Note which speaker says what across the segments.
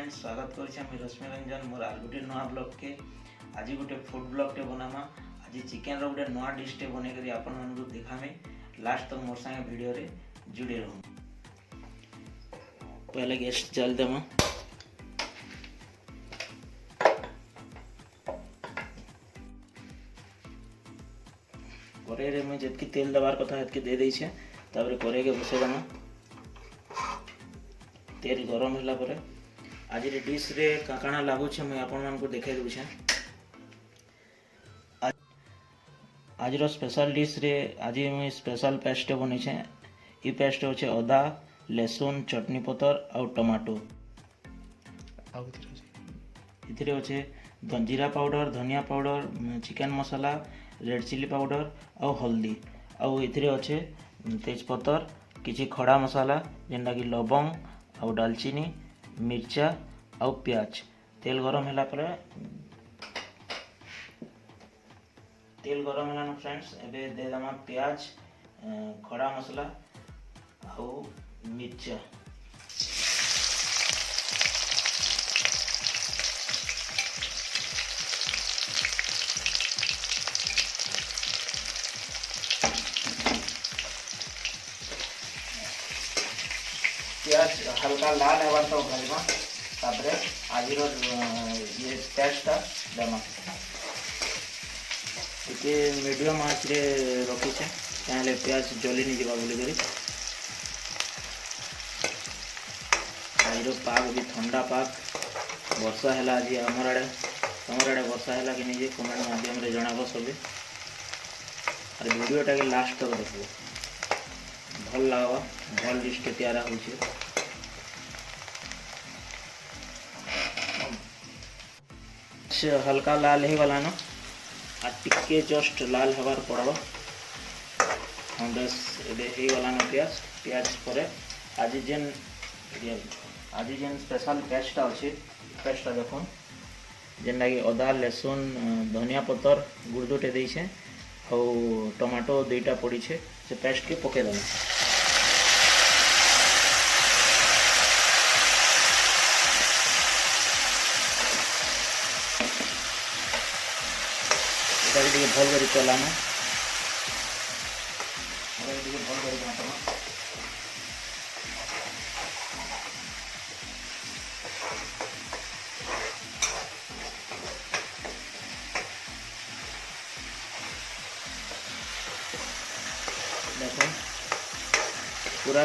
Speaker 1: Friends स्वागत करुच्छे मुझे रश्मि रंजन मोर are गोटे नुआ ब्लॉग के आज गोटे फूड ब्लॉग टे बनामा। आज चिकेन रो गोटे नुआ डिश टे बने करी आपन मन को देखामे। लास्ट तक मोर संगे वीडियो रे जुड़े रहूं। पहले गैस जल देमा। कड़ाई रे मैं जतकी तेल दबार कथा हतकी दे देई छे। तापर कड़ाई के बसे देमा। तेल गरम होला परे आज डिश रे काकाना लागू छे मैं आपन मन को देखाई दउ छे। आज रो स्पेशल डिश रे आज मैं स्पेशल पेस्ट बनै छे। ई पेस्ट होचे अदा लहसुन चटनी पतर आ टमाटो इथिरे होचे जीरा पाउडर धनिया पाउडर चिकन मसाला रेड चिली पाउडर आ हल्दी आ इथिरे होचे तेज पतर किछि खड़ा मसाला जेंडा कि लवंग आ दालचीनी मिर्चा आ प्याज। तेल गरम होला पर तेल गरम होला फ्रेंड्स एबे दे दमा प्याज खड़ा मसाला आ मिर्चा। प्याज हल्का लाल हेबार तो भाजमा। तापरे आज ये पेस्टा देमा। ये मीडियम आँच रे रखी छे ताले प्याज जली नहीं जीवा बोली करी। आइरो पाग भी ठंडा पाग वर्षा हैला आज हमर आड़े हमर आड़े वर्षा हैला कि नहीं जे कमेंट माध्यम रे जणाबो सबे। और वीडियो टा के लास्ट तक देखबो भल लागबा। भल डिश के तैयार होछि। हल्का लाल हो गला न आ टिके जस्ट लाल हबार पड़ब। हम बस एबे हो गला न प्याज प्याज पर आज जेन स्पेशल पेस्टा अछि पेस्टा देखो जेनटा कि अदा लहसुन धनिया पतर गुड़दुटे दै छे और टमाटो दुईटा पड़ी छे से पेस्ट के पके देना। भल कर चलाना भल कर देखो पूरा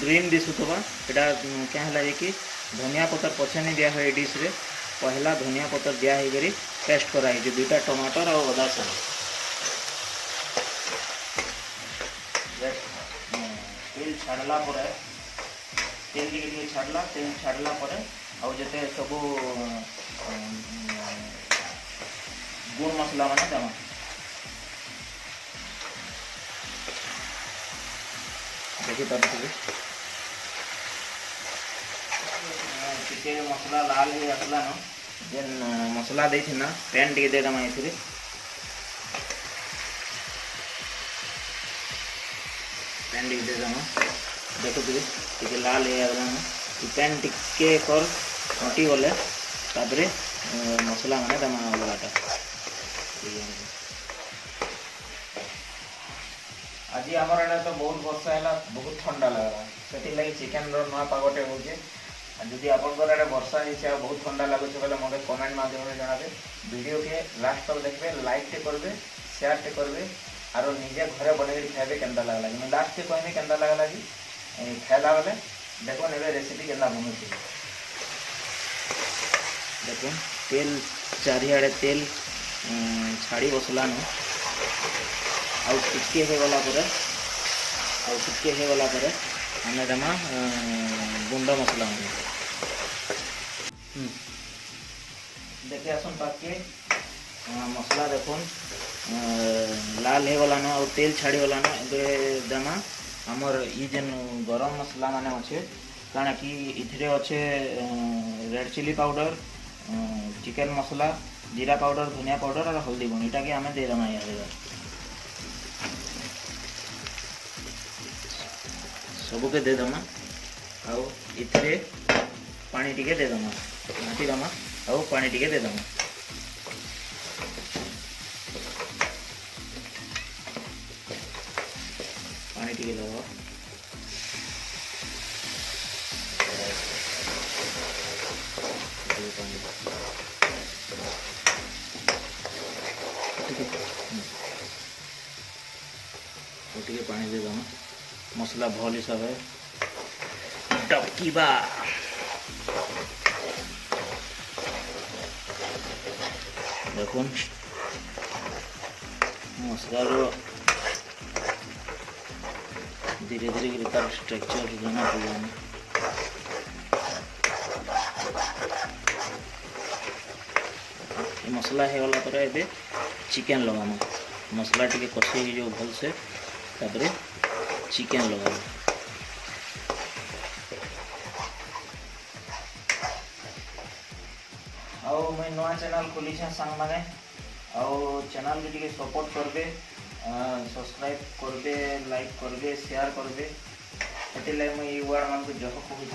Speaker 1: ग्रीन दिशुवा एटा क्या है कि धनिया पतर पछे नहीं दिया है डिश रे पहला धनिया पतर दिया है करी पेस्ट कराई जो दुटा टमाटर और अदा से तेल छाड़ला पर तेल टिके छाड़ला तेल छाड़ला पर और जते सब गुण मसला माने देमा। देखि पारे टिके मसला लाल हो आसला न जेन मसला दे ना पैन टे दे दमा। ये पैन टे दे दमा देखो लाल हो पैन टिके कर फटी गले तापरे मसला माने दमा अलगाटा। आज आम आड़े तो बहुत वर्षा है बहुत ठंडा लगला से लगी चिकेन नुआ पागटे हो। जदि आपंकर आड़े वर्षा हो बहुत ठंडा लगुच बोले मतलब कमेंट माध्यम जनाबे। वीडियो के लास्ट तक देखबे लाइक टे करबे शेयर टे करबे और निजे घरे बने खाइबे केनता लागला। मैं लास्ट के कहमी केनता लागला कि खाइला बेले देखो ने रेसिपी केनता बनुची। देखो तेल चारिआड़े तेल छाड़ी बसला न आउ टिके हो गला परे आउ टिके हो गला परे हमें देमा गुंड मसला देखे आसन पाक के मसला देखो लाल हो गला न और तेल छाड़ी गला न देमा हमर ई जेन गरम मसला माने अच्छे कारण कि इथिरे अच्छे रेड चिली पाउडर चिकन मसला जीरा पाउडर धनिया पाउडर और हल्दी गुण इटा के हमें दे देमा। यार सबके दे देमा आउ इथिरे पानी टिके दे दमा घाटी दमा और पानी टिके दे दमा पानी टिके दबा ଟିକେ ପାଣି ଦେଇଦେମା ମସଲା ଭଲ ହିସାବରେ ଡବକିବା। ଦେଖୁନ୍ ମସଲାର ଧୀରେ ଧୀରେ କରି ତାର ଷ୍ଟ୍ରକ୍ଚର ଜଣା ପଡ଼ିଲାନି। मसला होगला पर ए चिकेन लगामा मसला टी कषे जो भलसे तापर चिकेन लगामा। आउ मैं नया चैनल खोली सांग मैंने आउ चैनल के टी सपोर्ट करबे सब्सक्राइब करबे लाइक करबे शेयर करबे से मुझे ये वर्ड मान को जह कहूँ।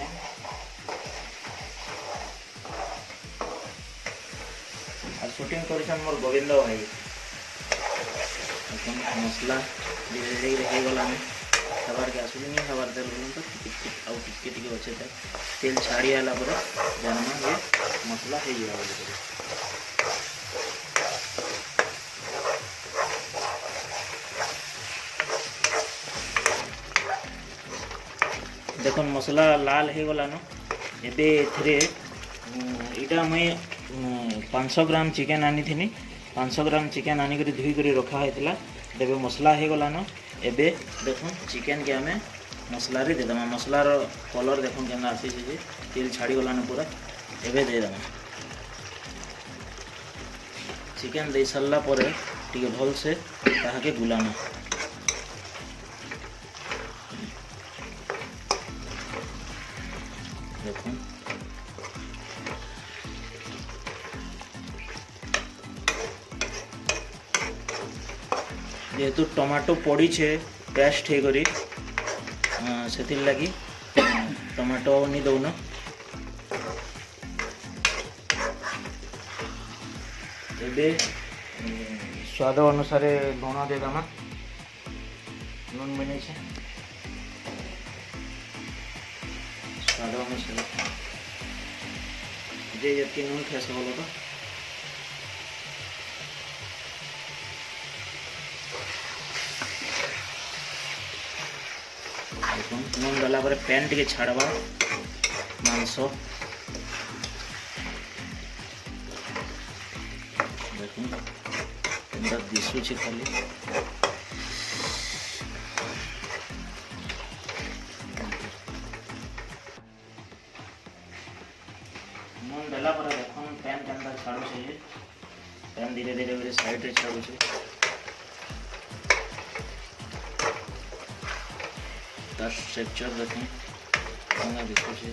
Speaker 1: और शूटिंग कर मोर गोविंद भाई मसला धीरे धीरे हो गला हबार के आसुनी हबार तेल तो टिके अच्छे तेल छाड़ी आला पर जानमा ये मसला हो जाए। देखो मसला लाल हो गला न एबे इटा मैं 500 ग्राम चिकेन आनी थी 500 ग्राम चिकेन आनिक धोई कर रखा होता तेरे मसला हो गलान एबे देखो चिकेन के आम मसला रे देदेमा मसलार कलर देखो के आसी तेल छाड़ी गलान पूरा एबे देदेमा चिकेन दे सारा पर टिके भल से ताके गुलामा देखो जेहेतु टमाटो पड़ी छे पेस्ट हे करी से लगी टमाटो नहीं दौन एबे स्वाद अनुसार लुण देदमा लुण बने स्वाद अनुसार जे ये नून खेस बोलो तो नून गला पर पैन टे छाड़वा मांस देखो दिशुचे खाली नून गला पर देखो पैन के अंदर छाड़ू से पैन धीरे धीरे साइड रे छाड़ू से तार स्ट्रक्चर देखें कंगा दिखो छे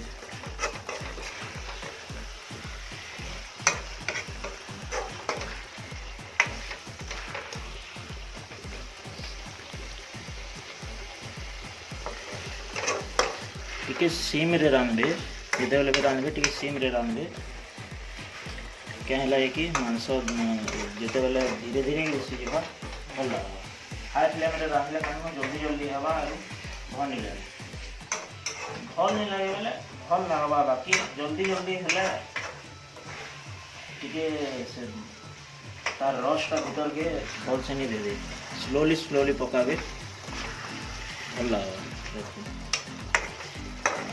Speaker 1: टिके सीम रे रांधबे जिते बेले रांधबे टिके सीम रे रांधबे क्या है कि मांस जिते बेले धीरे धीरे सीझा भल लगे हाई फ्लेम रे रांधले कहीं जल्दी जल्दी हवा भल नहीं लगे भल नहीं लगे बोले भल लगवा बाकी जल्दी जल्दी हेले टिके तार रसटा भीतर के भल से नहीं दे दे स्लोली स्लोली पकाबे भल लगे।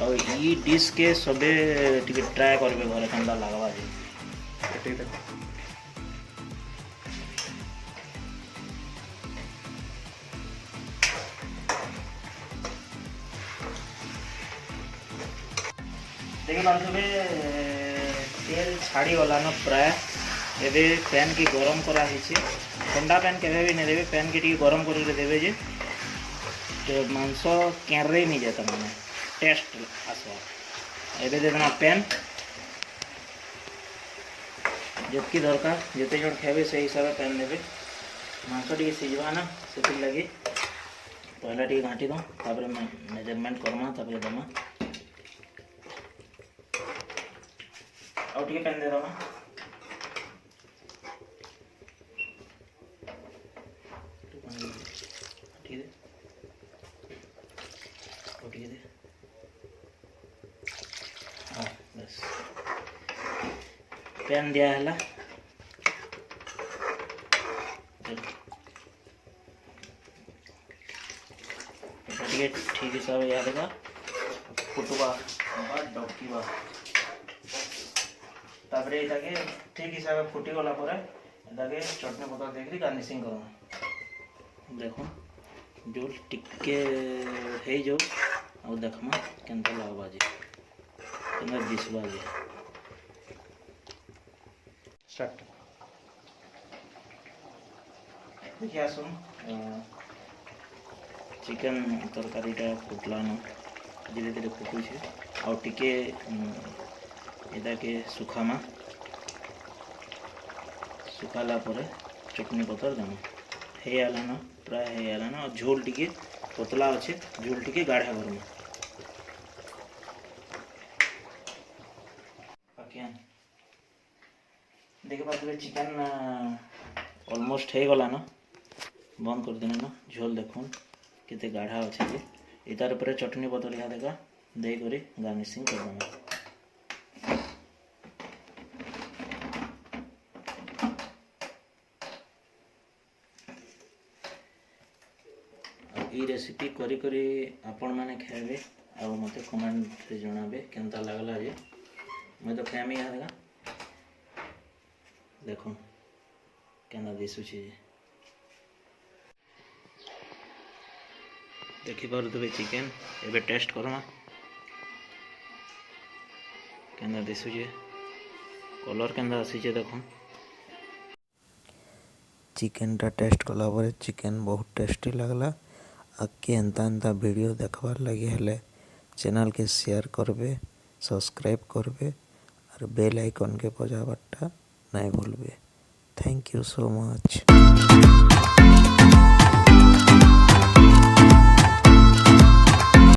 Speaker 1: और ये डिश के सबे टिके ट्राई करबे घरे ठंडा लगवा जे देखिए पारे तेल छाड़ी गलान प्राय एबे पैन की गरम करा ठंडा पैन केवे भी नहीं देवे पैन की टी गरम कर देवे जे मांस केरे नहीं जाता मैंने टेस्ट आसवा एबे देना पैन जितकी दरकार जिते जन खाइबे से हिसाब से पैन देवे मांस टी सीझवा ना से लगी पहला टी घाटी दो मेजरमेंट करमा दमा ଆଉ ଟିକେ ପାଣି ଦେଇଦେବା। ଟିକେ ଦେ, ଆଉ ଟିକେ ଦେ। ହଁ ବସ୍ ପ୍ୟାନ୍ ଦିଆ ହେଲା। ଟିକେ ଠିକ୍ ହିସାବରେ ଇହାଦେକା ଫୁଟବା ବା ଡକିବା। ତାପରେ ଏଇଟାକେ ଠିକ୍ ହିସାବରେ ଫୁଟିଗଲା ପରେ ଏଟାକେ ଚଟନି ପତ୍ର ଦେଇକିରି ଗାର୍ନିସିଂ କରମା। ଦେଖୁନ୍ ଜୋଲ୍ ଟିକେ ହେଇଯାଉ ଆଉ ଦେଖମା କେନ୍ତା ଲାଗ୍ବା ଯେ କେନ୍ତା ଦିଶବା ଯେ। ଷ୍ଟାର୍ଟ। ଦେଖି ଆସୁନ୍ ଚିକେନ୍ ତରକାରୀଟା ଫୁଟଲାନ, ଧୀରେ ଧୀରେ ଫୁଟୁଛେ। ଆଉ ଟିକେ ଏଟାକେ ଶୁଖାମା, ଶୁଖାଲା ପରେ ଚଟନି ପତ୍ର ଦେମା। ହେଇଗଲାନ, ପ୍ରାୟ ହେଇଗଲାନ। ଆଉ ଝୋଲ୍ ଟିକେ ପତଲା ଅଛେ, ଝୋଲ୍ ଟିକେ ଗାଢ଼ା କରମା। ଦେଖିପାରୁଥିବେ ଚିକେନ୍ ଅଲମୋଷ୍ଟ ହେଇଗଲାନ। ବନ୍ଦ କରିଦେଲେନ। ଝୋଲ୍ ଦେଖୁନ୍ କେତେ ଗାଢ଼ା ଅଛେ ଯେ। ଇତାର ଉପରେ ଚଟନି ପତ୍ର ଇହାଦେକା ଦେଇକରି ଗାର୍ନିସିଂ କରିଦେମା। এই ରେସିପି କରି କରି ଆପଣମାନେ ଖାଇବେ ଆଉ ମୋତେ କମେଣ୍ଟରେ ଜଣାବେ କେନ୍ତା ଲାଗଲା ଯେ। ମୁଇଁ ତ ଖାଇମି ଇହାଦେକା। ଦେଖୁନ୍ କେନ୍ତା ଦିଶୁଛେ ଯେ। ଦେଖିପାରୁଥିବେ ଚିକେନ୍। ଏବେ ଟେଷ୍ଟ କରମା କେନ୍ତା ଦିଶୁଛେ, କଲର୍ କେନ୍ତା ଆସିଛେ ଦେଖୁନ୍।
Speaker 2: ଚିକେନ୍ଟା ଟେଷ୍ଟ କଲା ପରେ ଚିକେନ୍ ବହୁତ ଟେଷ୍ଟି ଲାଗ୍ଲା। ଆଗ୍କେ ଏନ୍ତା ଏନ୍ତା ଭିଡ଼ିଓ ଦେଖ୍ବାର୍ ଲାଗି ହେଲେ ଚ୍ୟାନେଲ୍କେ ସେୟାର କରିବେ, ସବସ୍କ୍ରାଇବ୍ କରିବେ ଆର୍ ବେଲ୍ ଆଇକନ୍କେ ବଜାବାର୍ଟା ନାଇଁ ଭୁଲବେ। Thank you so much.